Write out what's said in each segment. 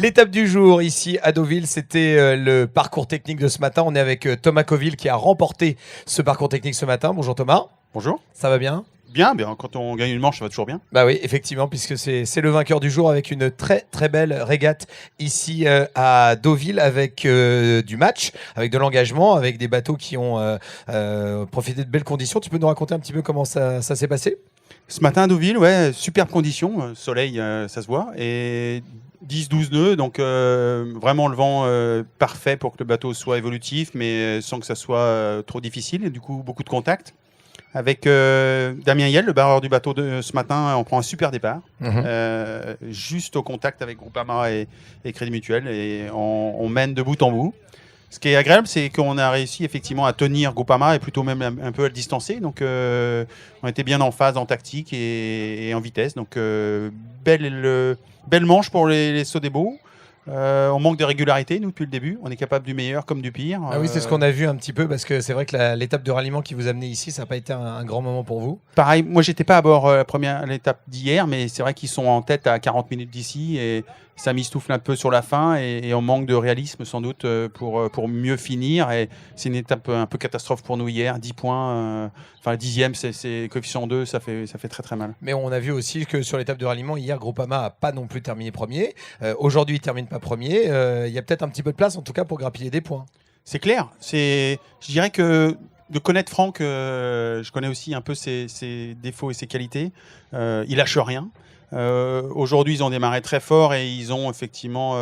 L'étape du jour ici à Deauville, c'était le parcours technique de ce matin. On est avec Thomas Coville qui a remporté ce parcours technique ce matin. Bonjour Thomas. Bonjour. Ça va bien ? Bien, quand on gagne une manche, ça va toujours bien. Bah oui, effectivement, puisque c'est le vainqueur du jour avec une très très belle régate ici à Deauville avec du match, avec de l'engagement, avec des bateaux qui ont profité de belles conditions. Tu peux nous raconter un petit peu comment ça s'est passé ? Ce matin à Deauville, ouais, superbe condition, soleil, ça se voit, et 10-12 nœuds, donc vraiment le vent parfait pour que le bateau soit évolutif, mais sans que ça soit trop difficile, et du coup beaucoup de contacts. Avec Damien Yel, le barreur du bateau de ce matin, on prend un super départ, juste au contact avec Groupama et Crédit Mutuel, et on mène de bout en bout. Ce qui est agréable, c'est qu'on a réussi effectivement à tenir Groupama et plutôt même un peu à le distancer. Donc, on était bien en phase en tactique et en vitesse. Donc, belle manche pour les Sodebo. On manque de régularité, nous, depuis le début. On est capable du meilleur comme du pire. Ah oui, c'est ce qu'on a vu un petit peu, parce que c'est vrai que l'étape de ralliement qui vous a amené ici, ça n'a pas été un grand moment pour vous. Pareil, moi, j'étais pas à bord l'étape d'hier, mais c'est vrai qu'ils sont en tête à 40 minutes d'ici et ça m'estouffe un peu sur la fin et on manque de réalisme sans doute pour mieux finir. Et c'est une étape un peu catastrophe pour nous hier, 10 points. Enfin, 10e, c'est coefficient 2, ça fait très très mal. Mais on a vu aussi que sur l'étape de ralliement, hier, Groupama n'a pas non plus terminé premier. Aujourd'hui, il ne termine pas premier. Il y a peut-être un petit peu de place, en tout cas, pour grappiller des points. C'est clair. Je dirais que de connaître Franck, je connais aussi un peu ses défauts et ses qualités. Il lâche rien. Aujourd'hui, ils ont démarré très fort et ils ont effectivement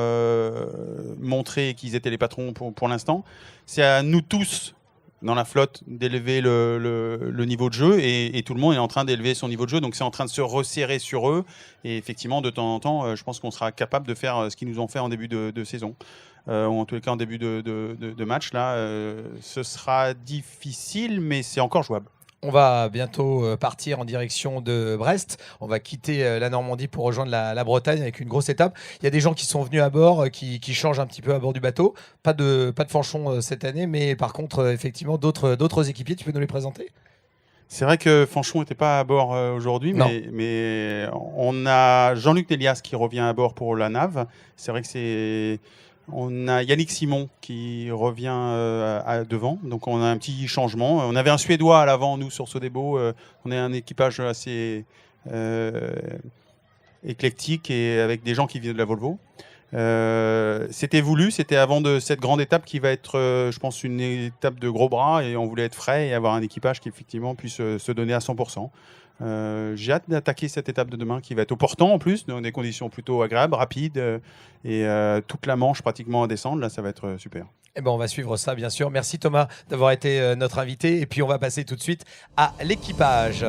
montré qu'ils étaient les patrons pour l'instant. C'est à nous tous dans la flotte d'élever le niveau de jeu et tout le monde est en train d'élever son niveau de jeu, donc c'est en train de se resserrer sur eux et effectivement de temps en temps je pense qu'on sera capable de faire ce qu'ils nous ont fait en début de saison ou en tous les cas en début de match là. Ce sera difficile mais c'est encore jouable. On va bientôt partir en direction de Brest. On va quitter la Normandie pour rejoindre la Bretagne avec une grosse étape. Il y a des gens qui sont venus à bord, qui changent un petit peu à bord du bateau. Pas de Fanchon cette année, mais par contre, effectivement, d'autres équipiers. Tu peux nous les présenter ? C'est vrai que Fanchon n'était pas à bord aujourd'hui, mais on a Jean-Luc Delias qui revient à bord pour la Nave. C'est vrai que on a Yannick Simon qui revient devant, donc on a un petit changement. On avait un Suédois à l'avant, nous, sur Sodebo. On est un équipage assez éclectique et avec des gens qui viennent de la Volvo. C'était voulu, c'était avant de cette grande étape qui va être, je pense, une étape de gros bras et on voulait être frais et avoir un équipage qui effectivement puisse se donner à 100%. J'ai hâte d'attaquer cette étape de demain qui va être au portant en plus, dans des conditions plutôt agréables, rapides et toute la Manche pratiquement à descendre. Là, ça va être super. Eh ben, on va suivre ça, bien sûr. Merci Thomas d'avoir été notre invité. Et puis, on va passer tout de suite à l'équipage.